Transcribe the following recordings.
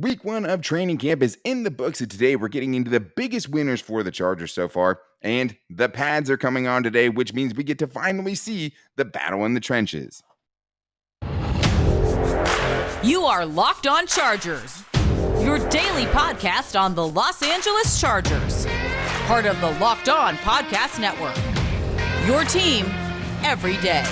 Week one of training camp is in the books, and today we're getting into the biggest winners for the Chargers so far. And the pads are coming on today, which means we get to finally see the battle in the trenches. You are Locked On Chargers, your daily podcast on the Los Angeles Chargers, part of the Locked On Podcast Network. Your team every day.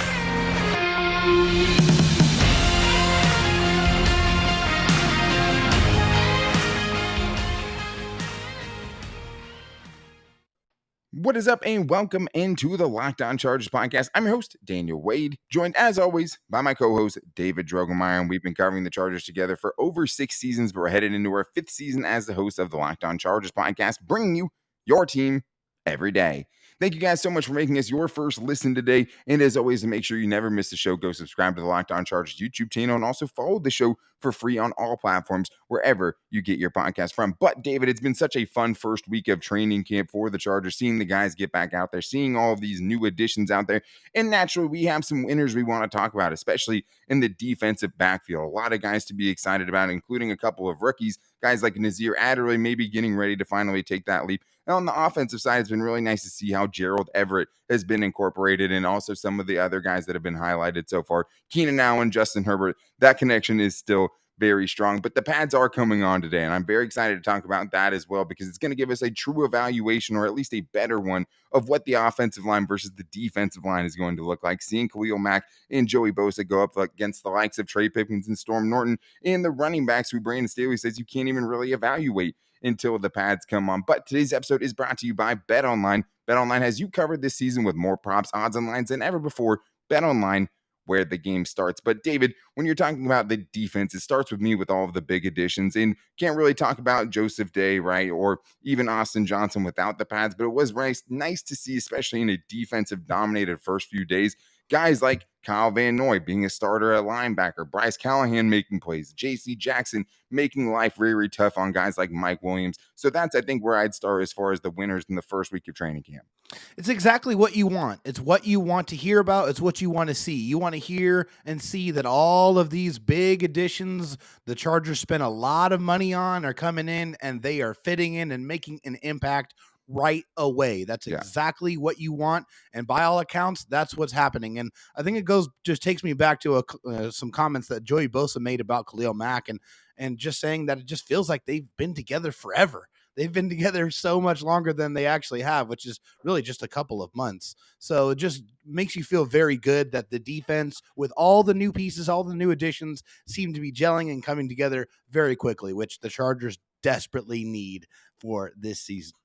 What is up, and welcome into the Locked On Chargers podcast. I'm your host, Daniel Wade, joined as always by my co-host, David Droegemeier, and we've been covering the Chargers together for over 6 seasons, but we're headed into our 5th season as the host of the Locked On Chargers podcast, bringing you your team every day. Thank you guys so much for making us your first listen today. And as always, to make sure you never miss the show, go subscribe to the Locked On Chargers YouTube channel and also follow the show for free on all platforms, wherever you get your podcast from. But David, it's been such a fun first week of training camp for the Chargers, seeing the guys get back out there, seeing all of these new additions out there. And naturally, we have some winners we want to talk about, especially in the defensive backfield. A lot of guys to be excited about, including a couple of rookies, guys like Nasir Adderley maybe getting ready to finally take that leap. And on the offensive side, it's been really nice to see how Gerald Everett has been incorporated, and also some of the other guys that have been highlighted so far. Keenan Allen, Justin Herbert, that connection is still very strong, but the pads are coming on today, and I'm very excited to talk about that as well, because it's going to give us a true evaluation, or at least a better one, of what the offensive line versus the defensive line is going to look like. Seeing Khalil Mack and Joey Bosa go up against the likes of Trey Pipkins and Storm Norton, and the running backs who Brandon Staley says you can't even really evaluate until the pads come on. But today's episode is brought to you by BetOnline. BetOnline has you covered this season with more props, odds, and lines than ever before. BetOnline, where the game starts. But David, when you're talking about the defense, it starts with me with all of the big additions, and can't really talk about Joseph Day, right, or even Austin Johnson without the pads. But it was nice to see, especially in a defensive dominated first few days, guys like Kyle Van Noy being a starter at linebacker, Bryce Callahan making plays, J.C. Jackson making life very tough on guys like Mike Williams. So that's, I think, where I'd start as far as the winners in the first week of training camp. It's exactly what you want. It's what you want to hear about. It's what you want to see. You want to hear and see that all of these big additions the Chargers spent a lot of money on are coming in, and they are fitting in and making an impact right away. That's exactly what you want. And by all accounts, that's what's happening. And I think it just takes me back to some comments that Joey Bosa made about Khalil Mack, and just saying that it just feels like they've been together forever. They've been together so much longer than they actually have, which is really just a couple of months. So it just makes you feel very good that the defense, with all the new pieces, all the new additions, seem to be gelling and coming together very quickly, which the Chargers desperately need for this season.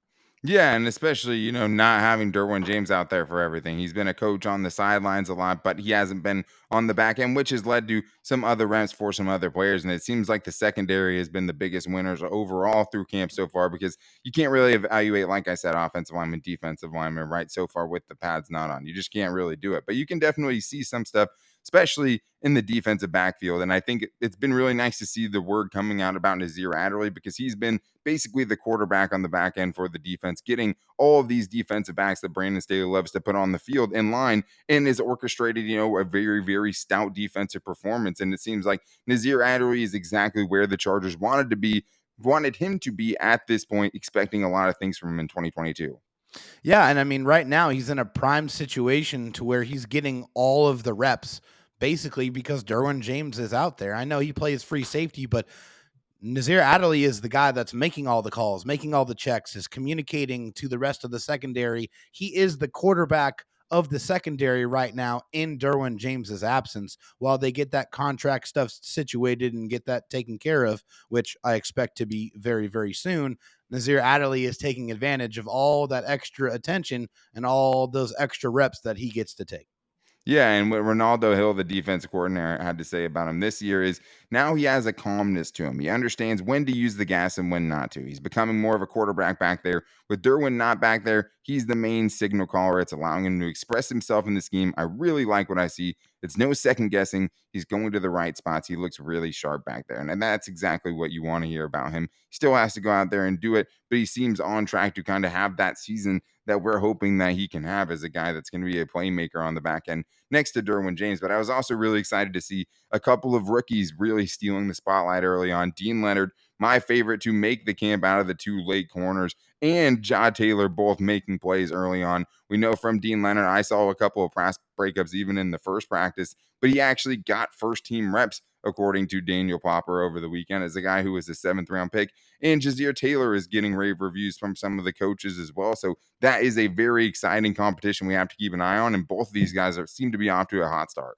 Yeah, and especially, not having Derwin James out there for everything. He's been a coach on the sidelines a lot, but he hasn't been on the back end, which has led to some other reps for some other players. And it seems like the secondary has been the biggest winners overall through camp so far, because you can't really evaluate, like I said, offensive lineman, defensive lineman, right, so far with the pads not on. You just can't really do it. But you can definitely see some stuff, especially in the defensive backfield. And I think it's been really nice to see the word coming out about Nasir Adderley, because he's been basically the quarterback on the back end for the defense, getting all of these defensive backs that Brandon Staley loves to put on the field in line, and is orchestrated, a very, very stout defensive performance. And it seems like Nasir Adderley is exactly where the Chargers wanted him to be at this point, expecting a lot of things from him in 2022. Yeah, and I mean, right now he's in a prime situation to where he's getting all of the reps, basically because Derwin James is out there. I know he plays free safety, but Nasir Adderley is the guy that's making all the calls, making all the checks, is communicating to the rest of the secondary. He is the quarterback of the secondary right now in Derwin James's absence, while they get that contract stuff situated and get that taken care of, which I expect to be very, very soon. Nasir Adderley is taking advantage of all that extra attention and all those extra reps that he gets to take. Yeah, and what Ronaldo Hill, the defensive coordinator, had to say about him this year is now he has a calmness to him. He understands when to use the gas and when not to. He's becoming more of a quarterback back there. With Derwin not back there, he's the main signal caller. It's allowing him to express himself in the scheme. I really like what I see. It's no second guessing. He's going to the right spots. He looks really sharp back there. And that's exactly what you want to hear about him. He still has to go out there and do it, but he seems on track to kind of have that season that we're hoping that he can have as a guy that's going to be a playmaker on the back end next to Derwin James. But I was also really excited to see a couple of rookies really stealing the spotlight early on. Leonard my favorite to make the camp out of the two late corners, and Ja Taylor both making plays early on. We know from Dean Leonard, I saw a couple of pass breakups even in the first practice, but he actually got first team reps, according to Daniel Popper over the weekend, as a guy who was a 7th round pick. And Jazir Taylor is getting rave reviews from some of the coaches as well. So that is a very exciting competition we have to keep an eye on. And both of these guys seem to be off to a hot start.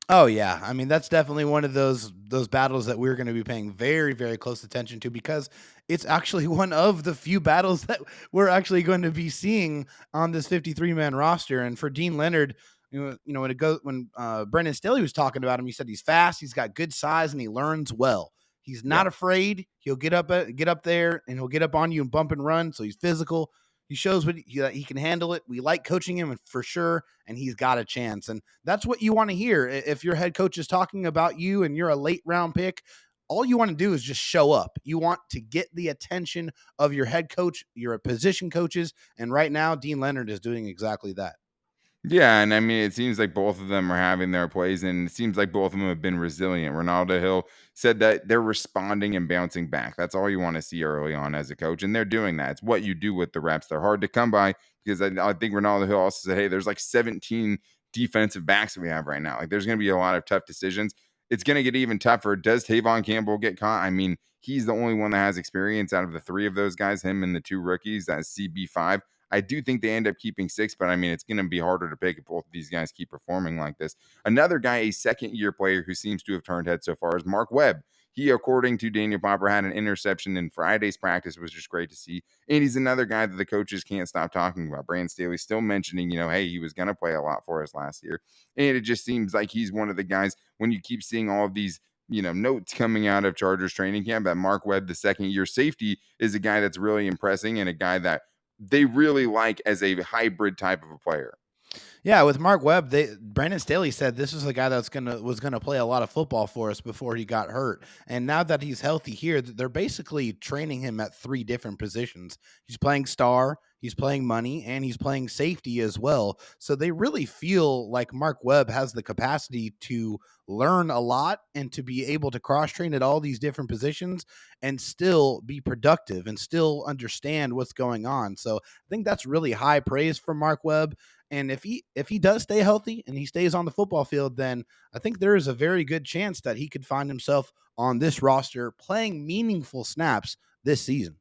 Oh yeah, I mean that's definitely one of those battles that we're going to be paying very, very close attention to, because it's actually one of the few battles that we're actually going to be seeing on this 53-man roster. And for Dean Leonard, when Brendan Staley was talking about him, he said he's fast, he's got good size, and he learns well. He's not afraid. He'll get up there and he'll get up on you and bump and run. So he's physical. He shows he can handle it. We like coaching him for sure, and he's got a chance. And that's what you want to hear. If your head coach is talking about you and you're a late round pick, all you want to do is just show up. You want to get the attention of your head coach, your position coaches. And right now, Dean Leonard is doing exactly that. Yeah, and I mean, it seems like both of them are having their plays, and it seems like both of them have been resilient. Ronaldo Hill said that they're responding and bouncing back. That's all you want to see early on as a coach, and they're doing that. It's what you do with the reps. They're hard to come by, because I think Ronaldo Hill also said, hey, there's like 17 defensive backs we have right now. Like, there's going to be a lot of tough decisions. It's going to get even tougher. Does Tavon Campbell get caught? I mean, he's the only one that has experience out of the 3 of those guys, him and the 2 rookies. That's CB5. I do think they end up keeping 6, but I mean, it's going to be harder to pick if both of these guys keep performing like this. Another guy, a second-year player who seems to have turned heads so far, is Mark Webb. He, according to Daniel Popper, had an interception in Friday's practice, which is great to see. And he's another guy that the coaches can't stop talking about. Brandon Staley still mentioning, hey, he was going to play a lot for us last year. And it just seems like he's one of the guys, when you keep seeing all of these notes coming out of Chargers training camp, that Mark Webb, the second-year safety, is a guy that's really impressing, and a guy that they really like as a hybrid type of a player. Yeah, with Mark Webb, Brandon Staley said this is a guy was gonna play a lot of football for us before he got hurt. And now that he's healthy here, they're basically training him at 3 different positions. He's playing star, he's playing money, and he's playing safety as well. So they really feel like Mark Webb has the capacity to learn a lot and to be able to cross-train at all these different positions and still be productive and still understand what's going on. So I think that's really high praise for Mark Webb. And if he does stay healthy and he stays on the football field, then I think there is a very good chance that he could find himself on this roster playing meaningful snaps this season.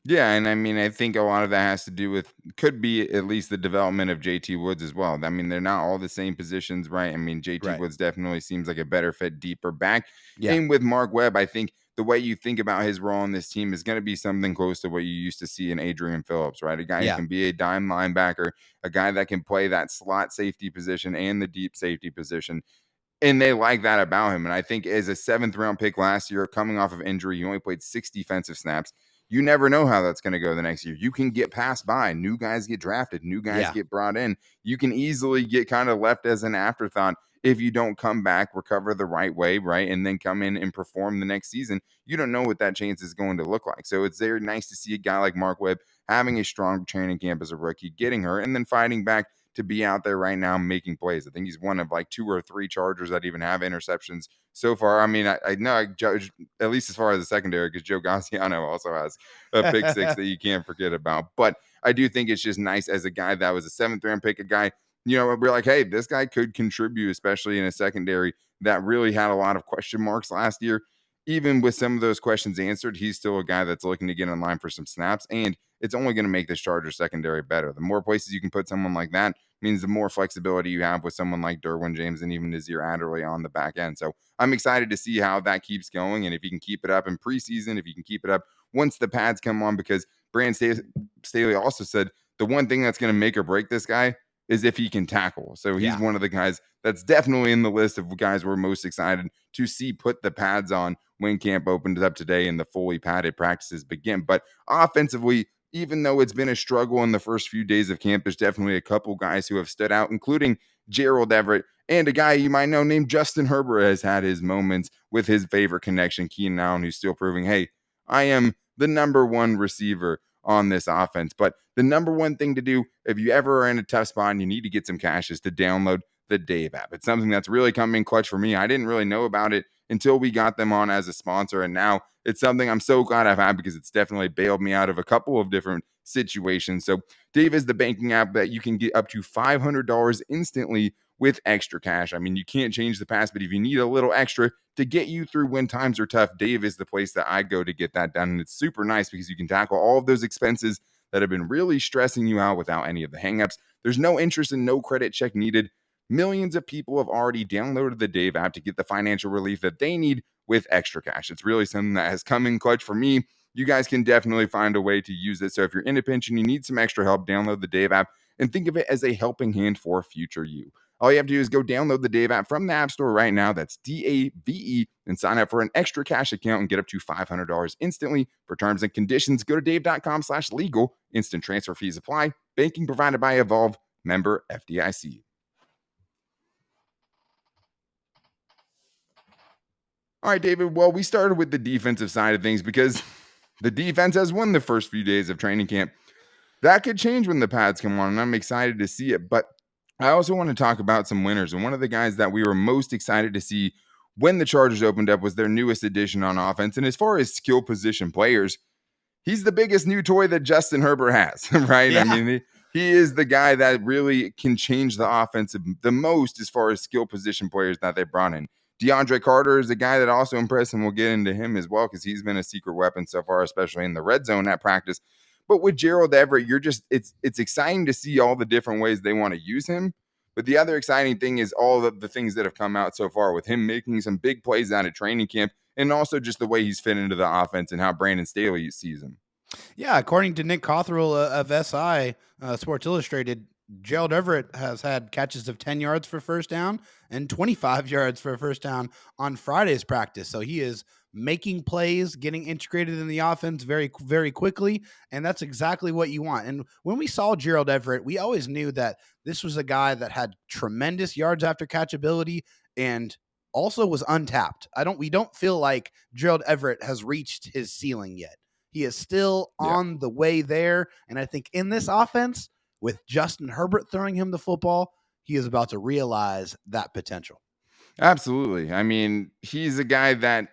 Yeah, and I mean, I think a lot of that has to do with, could be at least the development of JT Woods as well. I mean, they're not all the same positions, right? I mean, JT Right. Woods definitely seems like a better fit, deeper back. Yeah. And with Mark Webb, I think the way you think about his role on this team is going to be something close to what you used to see in Adrian Phillips, right? A guy who can be a dime linebacker, a guy that can play that slot safety position and the deep safety position. And they like that about him. And I think as a 7th round pick last year, coming off of injury, he only played 6 defensive snaps. You never know how that's going to go the next year. You can get passed by. New guys get drafted. New guys get brought in. You can easily get kind of left as an afterthought if you don't come back, recover the right way, right? And then come in and perform the next season. You don't know what that chance is going to look like. So it's very nice to see a guy like Mark Webb having a strong training camp as a rookie, getting hurt, and then fighting back to be out there right now making plays. I think he's one of like 2 or 3 Chargers that even have interceptions so far. I mean, I know I judge, at least as far as the secondary, because Joe Gaziano also has a pick 6 that you can't forget about. But I do think it's just nice as a guy that was a 7th round pick, a guy, we're like, hey, this guy could contribute, especially in a secondary that really had a lot of question marks last year. Even with some of those questions answered, he's still a guy that's looking to get in line for some snaps, and it's only going to make this Chargers secondary better. The more places you can put someone like that means the more flexibility you have with someone like Derwin James and even Nasir Adderley on the back end. So I'm excited to see how that keeps going, and if he can keep it up in preseason, if he can keep it up once the pads come on, because Brandon Staley also said the one thing that's going to make or break this guy is if he can tackle. So he's one of the guys that's definitely in the list of guys we're most excited to see put the pads on when camp opens up today and the fully padded practices begin. But offensively, even though it's been a struggle in the first few days of camp, there's definitely a couple guys who have stood out, including Gerald Everett, and a guy you might know named Justin Herbert has had his moments with his favorite connection, Keenan Allen, who's still proving, hey, I am the number 1 receiver on this offense. But the number 1 thing to do if you ever are in a tough spot and you need to get some cash is to download the Dave app. It's something that's really coming in clutch for me. I didn't really know about it until we got them on as a sponsor. And now it's something I'm so glad I've had because it's definitely bailed me out of a couple of different situations. So Dave is the banking app that you can get up to $500 instantly with extra cash. I mean, you can't change the past, but if you need a little extra to get you through when times are tough, Dave is the place that I go to get that done. And it's super nice because you can tackle all of those expenses that have been really stressing you out without any of the hangups. There's no interest and no credit check needed. Millions of people have already downloaded the Dave app to get the financial relief that they need with extra cash. It's really something that has come in clutch for me. You guys can definitely find a way to use it. So if you're in a pinch and you need some extra help, download the Dave app and think of it as a helping hand for future you. All you have to do is go download the Dave app from the App Store right now. That's DAVE, and sign up for an extra cash account and get up to $500 instantly. For terms and conditions, go to dave.com/legal. Instant transfer fees apply. Banking provided by Evolve. Member FDIC. All right, David. Well, we started with the defensive side of things because the defense has won the first few days of training camp. That could change when the pads come on, and I'm excited to see it. But I also want to talk about some winners. And one of the guys that we were most excited to see when the Chargers opened up was their newest addition on offense. And as far as skill position players, he's the biggest new toy that Justin Herbert has, right? Yeah. I mean, he is the guy that really can change the offense the most as far as skill position players that they brought in. DeAndre Carter is a guy that also impressed, and we'll get into him as well because he's been a secret weapon so far, especially in the red zone at practice. But with Gerald Everett, it's exciting to see all the different ways they want to use him. But the other exciting thing is all of the things that have come out so far with him making some big plays out of training camp, and also just the way he's fit into the offense and how Brandon Staley sees him. Yeah, according to Nick Cothrell of SI Sports Illustrated, Gerald Everett has had catches of 10 yards for first down and 25 yards for a first down on Friday's practice. So he is making plays, getting integrated in the offense very, very quickly. And that's exactly what you want. And when we saw Gerald Everett, we always knew that this was a guy that had tremendous yards after catch ability and also was untapped. We don't feel like Gerald Everett has reached his ceiling yet. He is still on the way there. And I think in this offense, with Justin Herbert throwing him the football, he is about to realize that potential. Absolutely. I mean, he's a guy that,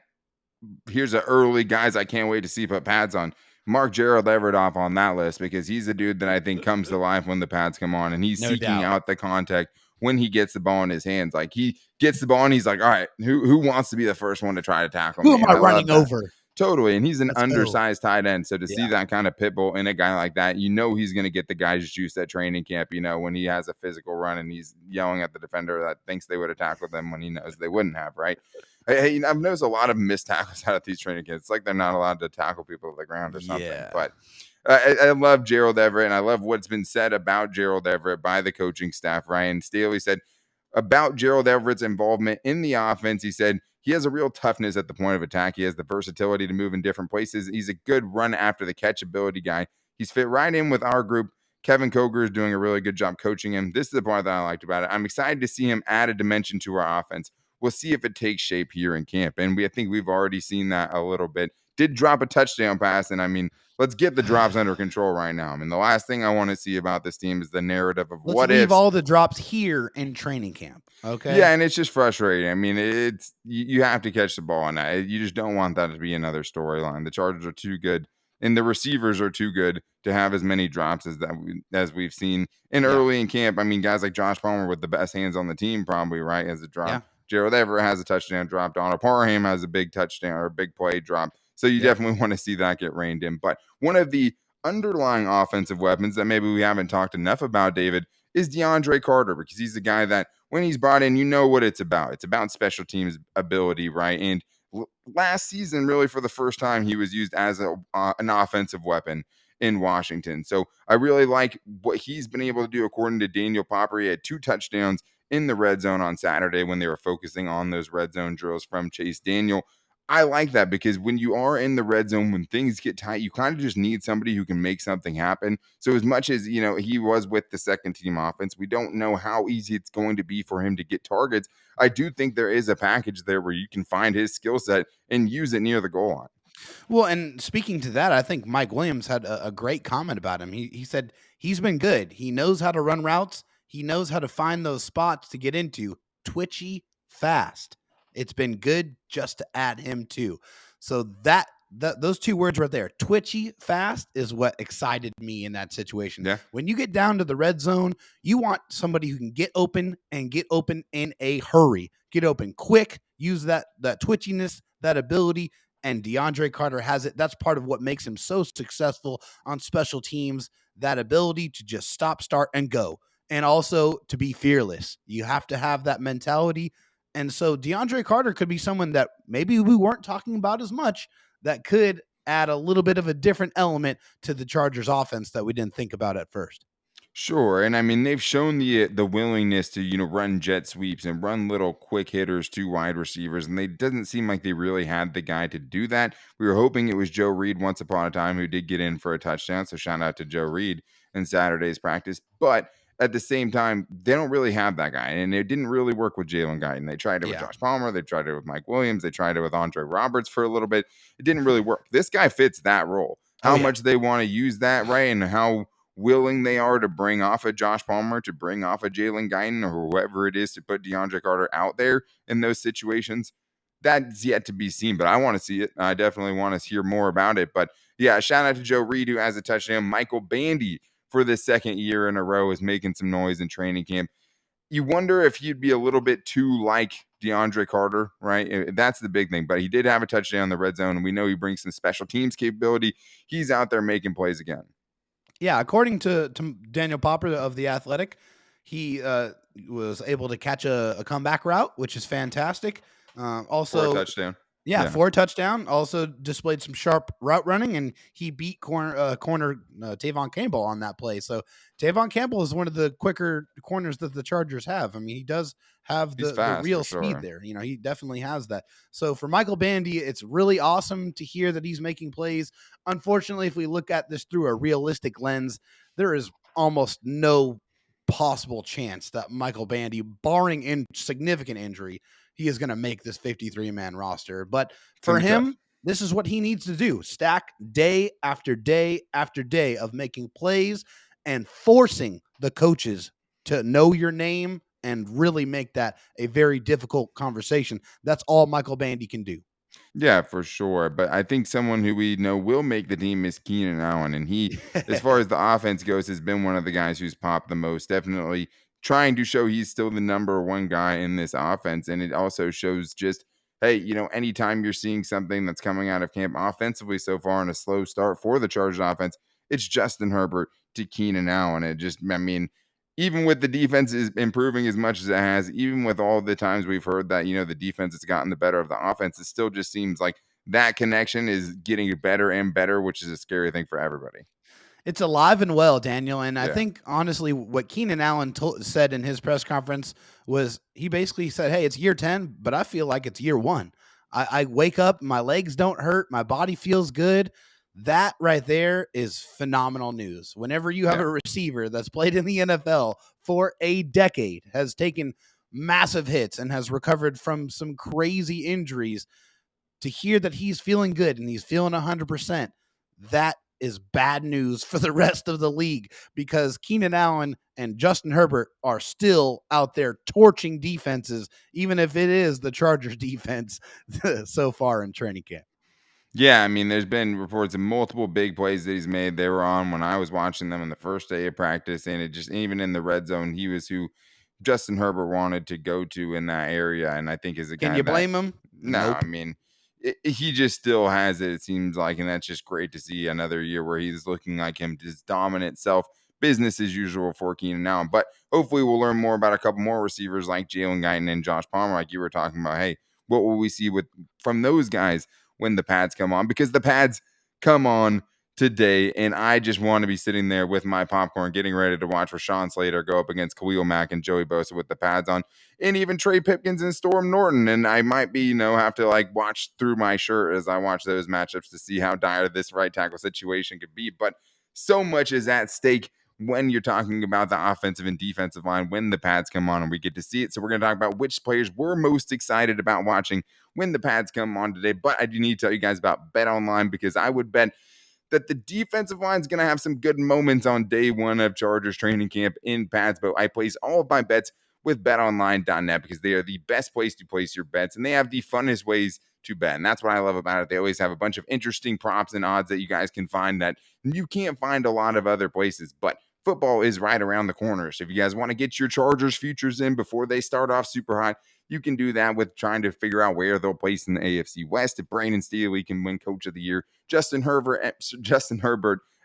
here's an early guys I can't wait to see put pads on. Mark Gerald Everett off on that list because he's a dude that I think comes to life when the pads come on, and he's seeking out the contact when he gets the ball in his hands. Like, he gets the ball and he's like, all right, who wants to be the first one to try to tackle me? Who am I running over? Totally. And he's an undersized go. tight end. So to see that kind of pit bull in a guy like that, he's going to get the guy's juice at training camp, when he has a physical run and he's yelling at the defender that thinks they would have tackled them when he knows they wouldn't have, right? I've noticed a lot of missed tackles out of these training camps. It's like they're not allowed to tackle people to the ground or something. Yeah. But I love Gerald Everett, and I love what's been said about Gerald Everett by the coaching staff. Ryan Staley said about Gerald Everett's involvement in the offense, he said, he has a real toughness at the point of attack. He has the versatility to move in different places. He's a good run after the catch ability guy. He's fit right in with our group. Kevin Coger is doing a really good job coaching him. This is the part that I liked about it. I'm excited to see him add a dimension to our offense. We'll see if it takes shape here in camp. And I think we've already seen that a little bit. Did drop a touchdown pass. And I mean, let's get the drops under control right now. I mean, the last thing I want to see about this team is the narrative of let's leave all the drops here in training camp. Okay. Yeah, and it's just frustrating. I mean, it's you have to catch the ball, and you just don't want that to be another storyline. The Chargers are too good, and the receivers are too good to have as many drops as we've seen early in camp. I mean, guys like Josh Palmer with the best hands on the team probably, right, as a drop. Yeah. Gerald Everett has a touchdown drop. Donald Parham has a big touchdown or a big play drop. So you definitely want to see that get reined in. But one of the underlying offensive weapons that maybe we haven't talked enough about, David, is DeAndre Carter, because he's the guy that when he's brought in, what it's about. It's about special teams ability, right? And last season, really for the first time, he was used as an offensive weapon in Washington. So I really like what he's been able to do. According to Daniel Popper, he had 2 touchdowns in the red zone on Saturday when they were focusing on those red zone drills from Chase Daniel. I like that because when you are in the red zone, when things get tight, you kind of just need somebody who can make something happen. So as much as, he was with the second team offense, we don't know how easy it's going to be for him to get targets. I do think there is a package there where you can find his skill set and use it near the goal line. Well, and speaking to that, I think Mike Williams had a great comment about him. He said he's been good. He knows how to run routes. He knows how to find those spots to get into, twitchy, fast. It's been good just to add him too. So those two words right there, twitchy fast, is what excited me in that situation. Yeah. When you get down to the red zone, you want somebody who can get open and get open in a hurry, get open quick, use that twitchiness, that ability. And DeAndre Carter has it. That's part of what makes him so successful on special teams, that ability to just stop, start, and go. And also to be fearless. You have to have that mentality. And so DeAndre Carter could be someone that maybe we weren't talking about as much, that could add a little bit of a different element to the Chargers offense that we didn't think about at first. Sure, and I mean they've shown the willingness to run jet sweeps and run little quick hitters to wide receivers, and they doesn't seem like they really had the guy to do that. We were hoping it was Joe Reed once upon a time, who did get in for a touchdown. So shout out to Joe Reed in Saturday's practice, but at the same time, they don't really have that guy, and it didn't really work with Jalen Guyton. They tried it with Yeah. Josh Palmer, they tried it with Mike Williams, they tried it with Andre Roberts for a little bit. It didn't really work. This guy fits that role. How much they want to use that, right, and how willing they are to bring off a Josh Palmer, to bring off a Jalen Guyton, or whoever it is to put DeAndre Carter out there in those situations, that's yet to be seen. But I want to see it. I definitely want to hear more about it. But yeah, shout out to Joe Reed, who has a touchdown. Michael Bandy, for the second year in a row, is making some noise in training camp. You wonder if he'd be a little bit too like DeAndre Carter, right? That's the big thing. But he did have a touchdown in the red zone, and we know he brings some special teams capability. He's out there making plays again. Yeah, according to Daniel Popper of The Athletic, he was able to catch a comeback route, which is fantastic. Also, for a touchdown. Yeah, 4 touchdown. Also displayed some sharp route running, and he beat corner Tavon Campbell on that play. So Tavon Campbell is one of the quicker corners that the Chargers have. I mean, he does have the real speed there. He definitely has that. So for Michael Bandy, it's really awesome to hear that he's making plays. Unfortunately, if we look at this through a realistic lens, there is almost no possible chance that Michael Bandy, barring significant injury, he is going to make this 53-man roster. But for him, this is what he needs to do. Stack day after day after day of making plays and forcing the coaches to know your name and really make that a very difficult conversation. That's all Michael Bandy can do. Yeah, for sure. But I think someone who we know will make the team is Keenan Allen. And he, as far as the offense goes, has been one of the guys who's popped the most. Definitely trying to show he's still the number one guy in this offense. And it also shows just, hey, anytime you're seeing something that's coming out of camp offensively so far in a slow start for the Chargers offense, it's Justin Herbert to Keenan Allen. Even with the defense is improving as much as it has, even with all the times we've heard that, the defense has gotten the better of the offense, it still just seems like that connection is getting better and better, which is a scary thing for everybody. It's alive and well, Daniel. And I think, honestly, what Keenan Allen said in his press conference was he basically said, hey, it's year 10, but I feel like it's year 1. I wake up, my legs don't hurt, my body feels good. That right there is phenomenal news. Whenever you have a receiver that's played in the NFL for a decade, has taken massive hits and has recovered from some crazy injuries, to hear that he's feeling good and he's feeling 100%, that is bad news for the rest of the league, because Keenan Allen and Justin Herbert are still out there torching defenses, even if it is the Chargers defense so far in training camp. Yeah, there's been reports of multiple big plays that he's made. They were on when I was watching them on the first day of practice, and it just, even in the red zone, he was who Justin Herbert wanted to go to in that area. And I think is a guy. Can you blame him? No, nope. He just still has it seems like, and that's just great to see another year where he's looking like his dominant self. Business as usual for Keenan Allen. But hopefully we'll learn more about a couple more receivers like Jalen Guyton and Josh Palmer, like you were talking about. Hey, what will we see from those guys when the pads come on? Because the pads come on today, and I just want to be sitting there with my popcorn getting ready to watch Rashawn Slater go up against Khalil Mack and Joey Bosa with the pads on, and even Trey Pipkins and Storm Norton. And I might be have to watch through my shirt as I watch those matchups to see how dire this right tackle situation could be. But so much is at stake when you're talking about the offensive and defensive line when the pads come on and we get to see it. So we're going to talk about which players we're most excited about watching when the pads come on today. But I do need to tell you guys about Bet Online, because I would bet that the defensive line is going to have some good moments on day one of Chargers training camp in pads. But I place all of my bets with betonline.net because they are the best place to place your bets and they have the funnest ways to bet. And that's what I love about it. They always have a bunch of interesting props and odds that you guys can find that you can't find a lot of other places. But football is right around the corner. So if you guys want to get your Chargers futures in before they start off super hot, you can do that with trying to figure out where they'll place in the AFC West. If Brandon Staley can win Coach of the Year, Justin Herbert,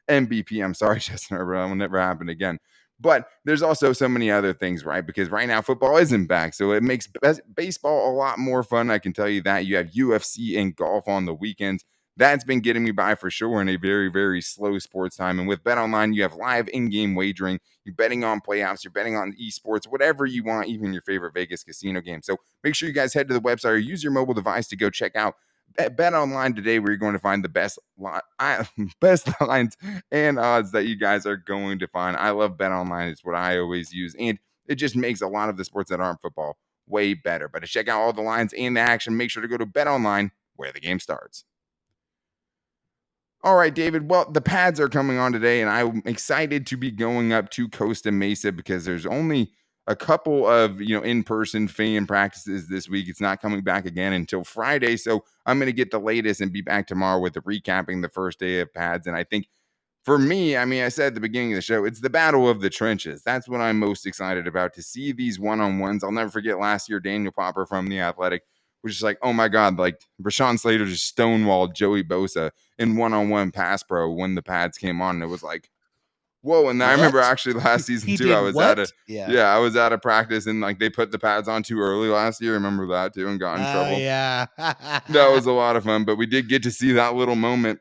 MVP. I'm sorry, Justin Herbert. That will never happen again. But there's also so many other things, right? Because right now football isn't back. So it makes baseball a lot more fun. I can tell you that. You have UFC and golf on the weekends. That's been getting me by for sure in a very, very slow sports time. And with BetOnline, you have live in-game wagering. You're betting on playoffs. You're betting on esports, whatever you want, even your favorite Vegas casino game. So make sure you guys head to the website or use your mobile device to go check out BetOnline today, where you're going to find the best lines and odds that you guys are going to find. I love BetOnline. It's what I always use. And it just makes a lot of the sports that aren't football way better. But to check out all the lines and the action, make sure to go to BetOnline, where the game starts. All right, David. Well, the pads are coming on today, and I'm excited to be going up to Costa Mesa because there's only a couple of in-person fan practices this week. It's not coming back again until Friday, so I'm going to get the latest and be back tomorrow with recapping the first day of pads. And I think for me, I mean, I said at the beginning of the show, it's the battle of the trenches. That's what I'm most excited about, to see these one-on-ones. I'll never forget last year, Daniel Popper from The Athletic was just like, oh my God, like Rashawn Slater just stonewalled Joey Bosa in one-on-one pass pro when the pads came on. And it was like, whoa. And I remember actually last season too, I was I was out of practice and like they put the pads on too early last year. Remember that too, and got in trouble. Yeah. That was a lot of fun, but we did get to see that little moment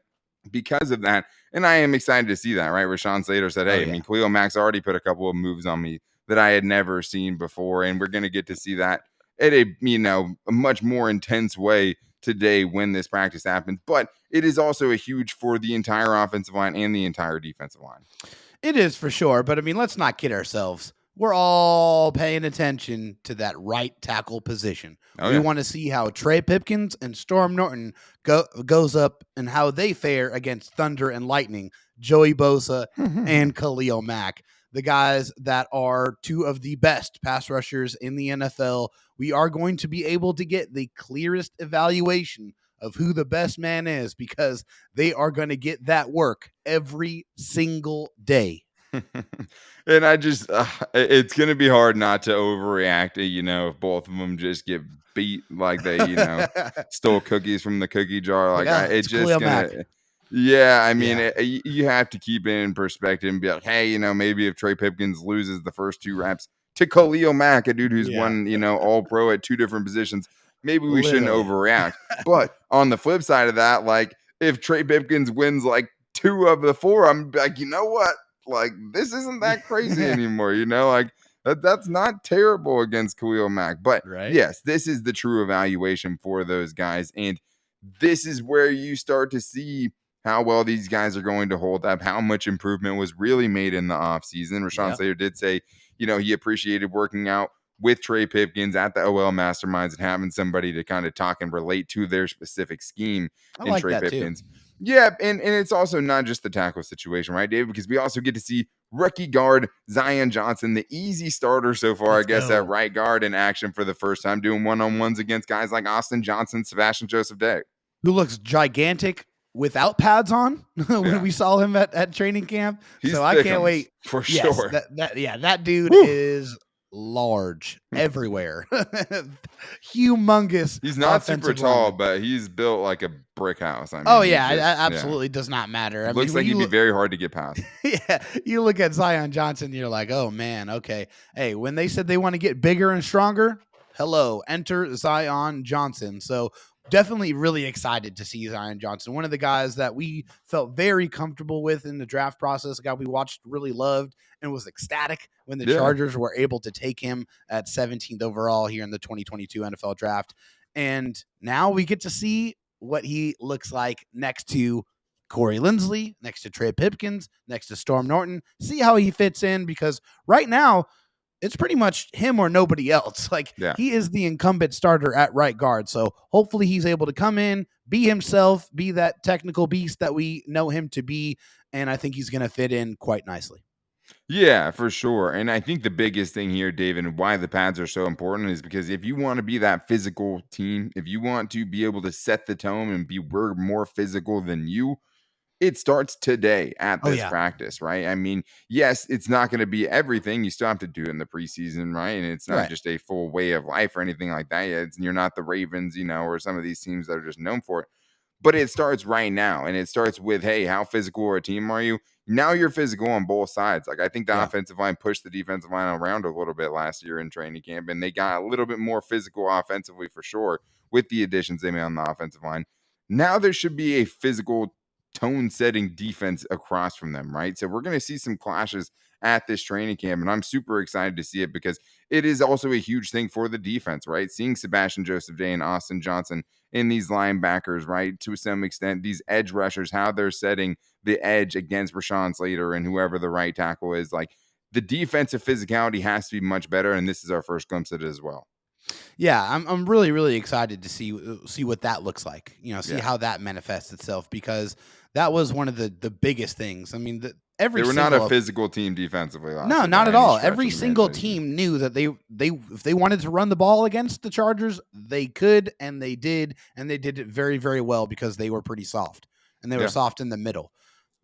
because of that. And I am excited to see that, right? Rashawn Slater said, hey, I mean, Khalil Mack's already put a couple of moves on me that I had never seen before. And we're going to get to see that at a much more intense way today when this practice happens. But it is also a huge for the entire offensive line and the entire defensive line. It is for sure. But I mean, let's not kid ourselves. We're all paying attention to that right tackle position. We want to see how Trey Pipkins and Storm Norton goes up and how they fare against Thunder and Lightning, Joey Bosa and Khalil Mack, the guys that are two of the best pass rushers in the NFL. We are going to be able to get the clearest evaluation of who the best man is because they are going to get that work every single day. And I just, it's going to be hard not to overreact, if both of them just get beat like they, stole cookies from the cookie jar. Like, it's just going to, I mean, you have to keep it in perspective and be like, hey, maybe if Trey Pipkins loses the first 2 reps to Khalil Mack, a dude who's won, all pro at 2 different positions, maybe we shouldn't overreact. But on the flip side of that, like if Trey Pipkins wins like 2 of the 4, I'm like, you know what? Like, this isn't that crazy anymore, like that's not terrible against Khalil Mack. But yes, this is the true evaluation for those guys. And this is where you start to see how well these guys are going to hold up, how much improvement was really made in the offseason. Rashawn Slater did say, he appreciated working out with Trey Pipkins at the OL Masterminds and having somebody to kind of talk and relate to their specific scheme in like Trey Pipkins. Too. Yeah, and it's also not just the tackle situation, right, David? Because we also get to see rookie guard Zion Johnson, the easy starter so far, at right guard in action for the first time, doing one-on-ones against guys like Austin Johnson, Sebastian Joseph Day. Who looks gigantic without pads on when we saw him at training camp. So I can't wait. For sure. That dude is large everywhere. Humongous. He's not super tall, but he's built like a brick house. I mean, absolutely does not matter. Looks like he'd be very hard to get past. You look at Zion Johnson, you're like, oh man, okay. Hey, when they said they want to get bigger and stronger, enter Zion Johnson. So definitely really excited to see Zion Johnson, one of the guys that we felt very comfortable with in the draft process, a guy we watched, really loved, and was ecstatic when the Chargers were able to take him at 17th overall here in the 2022 NFL draft. And now we get to see what he looks like next to Corey Linsley, next to Trey Pipkins, next to Storm Norton, see how he fits in, because right now it's pretty much him or nobody else. He is the incumbent starter at right guard. So hopefully he's able to come in, be himself, be that technical beast that we know him to be. And I think he's going to fit in quite nicely. Yeah, for sure. And I think the biggest thing here, David, and why the pads are so important is because if you want to be that physical team, if you want to be able to set the tone and be we're more physical than you, it starts today at Oh this yeah, practice, right? I mean, yes, it's not going to be everything. You still have to do it in the preseason, right? And it's not right. just a full way of life or anything like that. You're not the Ravens, or some of these teams that are just known for it. But it starts right now. And it starts with, hey, how physical a team are you? Now you're physical on both sides. Like, I think the Yeah. offensive line pushed the defensive line around a little bit last year in training camp, and they got a little bit more physical offensively for sure with the additions they made on the offensive line. Now there should be a physical tone setting defense across from them, right? So we're going to see some clashes at this training camp, and I'm super excited to see it because it is also a huge thing for the defense, right? Seeing Sebastian Joseph Day and Austin Johnson in these linebackers, right? To some extent, these edge rushers, how they're setting the edge against Rashawn Slater and whoever the right tackle is. Like, the defensive physicality has to be much better, and this is our first glimpse at it as well. Yeah, I'm really really excited to see what that looks like. See Yeah. how that manifests itself because that was one of the biggest things. I mean, every They were not a single physical team defensively last no, year not by at any all. stretch Every of the single imagination. team knew that they if they wanted to run the ball against the Chargers, they could and they did it very very well because they were pretty soft and they were Yeah. soft in the middle.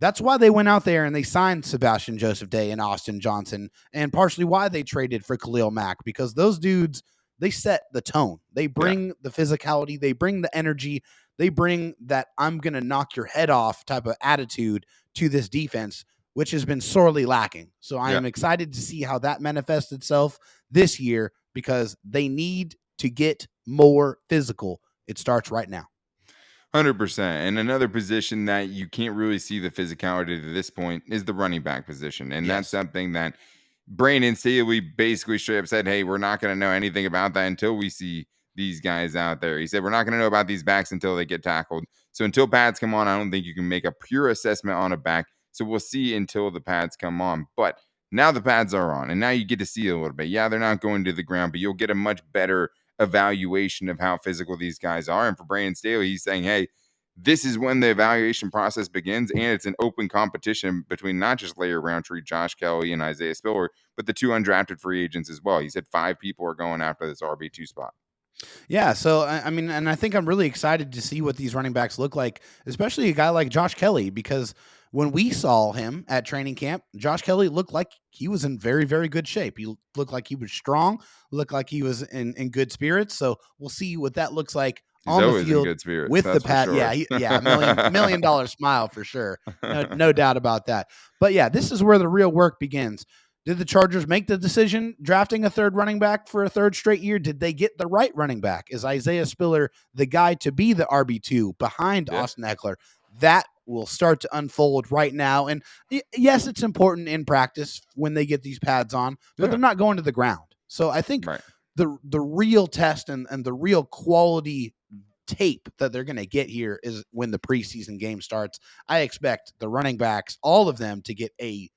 That's why they went out there and they signed Sebastian Joseph Day and Austin Johnson, and partially why they traded for Khalil Mack because those dudes they set the tone. They Yeah. bring the physicality, they bring the energy, they bring that I'm gonna knock your head off type of attitude to this defense, which has been sorely lacking. So I Yeah. am excited to see how that manifests itself this year because they need to get more physical. It starts right now. 100%. And another position that you can't really see the physicality to this point is the running back position. And that's Yes. something that Brandon Staley basically straight up said, hey, we're not going to know anything about that until we see these guys out there. He said, we're not going to know about these backs until they get tackled. So until pads come on, I don't think you can make a pure assessment on a back. So we'll see until the pads come on. But now the pads are on, and now you get to see a little bit. Yeah, they're not going to the ground, but you'll get a much better evaluation of how physical these guys are. And for Brandon Staley, he's saying, hey, this is when the evaluation process begins, and it's an open competition between not just Larry Roundtree, Josh Kelly, and Isaiah Spiller, but the two undrafted free agents as well. He said 5 people are going after this RB2 spot. Yeah, so I mean, and I think I'm really excited to see what these running backs look like, especially a guy like Josh Kelly, because when we saw him at training camp, Josh Kelly looked like he was in very, very good shape. He looked like he was strong, looked like he was in good spirits. So we'll see what that looks like He's on the always in field good spirits, with the that's for pad. sure. Yeah, million dollar smile for sure. No doubt about that. But yeah, this is where the real work begins. Did the Chargers make the decision drafting a third running back for a third straight year? Did they get the right running back? Is Isaiah Spiller the guy to be the RB2 behind Yeah. Austin Eckler? That will start to unfold right now. And yes, it's important in practice when they get these pads on, but Yeah. they're not going to the ground. So I think Right. the real test and the real quality tape that they're going to get here is when the preseason game starts. I expect the running backs, all of them, to get a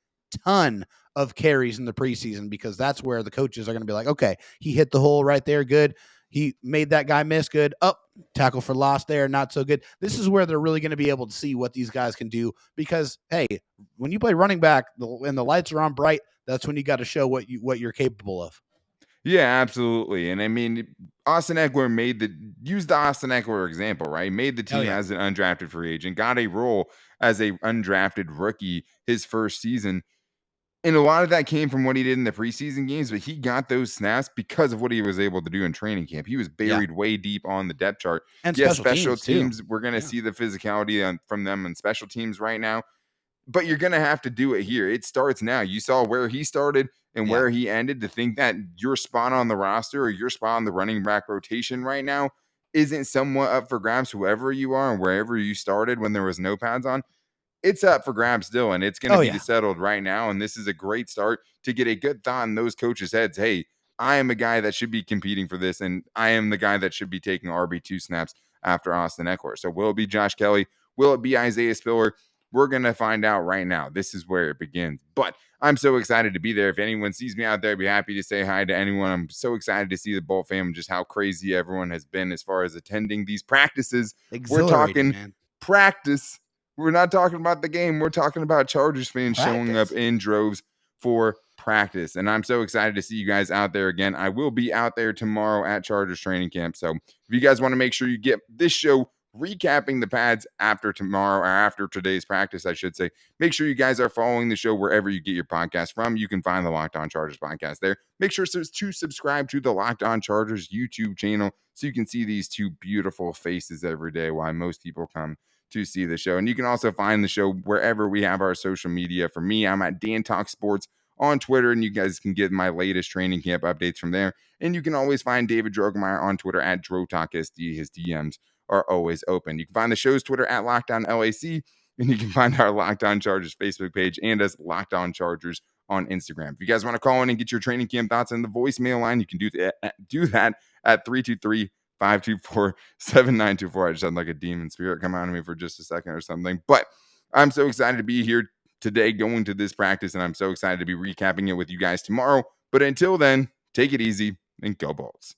ton of carries in the preseason because that's where the coaches are going to be like, okay, he hit the hole right there. Good. He made that guy miss. Good. Up, tackle for loss there. Not so good. This is where they're really going to be able to see what these guys can do because, hey, when you play running back and the lights are on bright, that's when you got to show what you're capable of. Yeah, absolutely. And I mean, Austin Eckler used the Austin Eckler example, right? Made the Oh, team yeah. as an undrafted free agent, got a role as a undrafted rookie his first season. And a lot of that came from what he did in the preseason games, but he got those snaps because of what he was able to do in training camp. He was Yeah. buried way deep on the depth chart. And Yes, special special teams, too. teams, we're going to Yeah. see the physicality from them and special teams right now, but you're going to have to do it here. It starts now. You saw where he started and Yeah. where he ended. To think that your spot on the roster or your spot on the running back rotation right now isn't somewhat up for grabs, whoever you are and wherever you started when there was no pads on, it's up for grabs still, and it's going to Oh, be yeah. settled right now. And this is a great start to get a good thought in those coaches' heads. Hey, I am a guy that should be competing for this, and I am the guy that should be taking RB2 snaps after Austin Eckler. So will it be Josh Kelly? Will it be Isaiah Spiller? We're going to find out right now. This is where it begins. But I'm so excited to be there. If anyone sees me out there, I'd be happy to say hi to anyone. I'm so excited to see the Bolt fam, just how crazy everyone has been as far as attending these practices. We're Exhilarating, talking man. practice. We're not talking about the game. We're talking about Chargers fans showing up Practice. in droves for practice. And I'm so excited to see you guys out there again. I will be out there tomorrow at Chargers training camp. So if you guys want to make sure you get this show recapping the pads after tomorrow, or after today's practice, I should say, make sure you guys are following the show wherever you get your podcast from. You can find the Locked On Chargers podcast there. Make sure to subscribe to the Locked On Chargers YouTube channel so you can see these two beautiful faces every day while most people come to see the show. And you can also find the show wherever we have our social media. For me, I'm at Dan Talk Sports on Twitter, and you guys can get my latest training camp updates from there. And you can always find David Droegemeier on Twitter at DroTalkSD. His DMs are always open. You can find the show's Twitter at LockdownLAC, and you can find our Locked On Chargers Facebook page and us Locked On Chargers on Instagram. If you guys want to call in and get your training camp thoughts on the voicemail line, you can do that at 323-524-7924. I just had like a demon spirit come out of me for just a second or something. But I'm so excited to be here today going to this practice, and I'm so excited to be recapping it with you guys tomorrow. But until then, take it easy and go Bolts.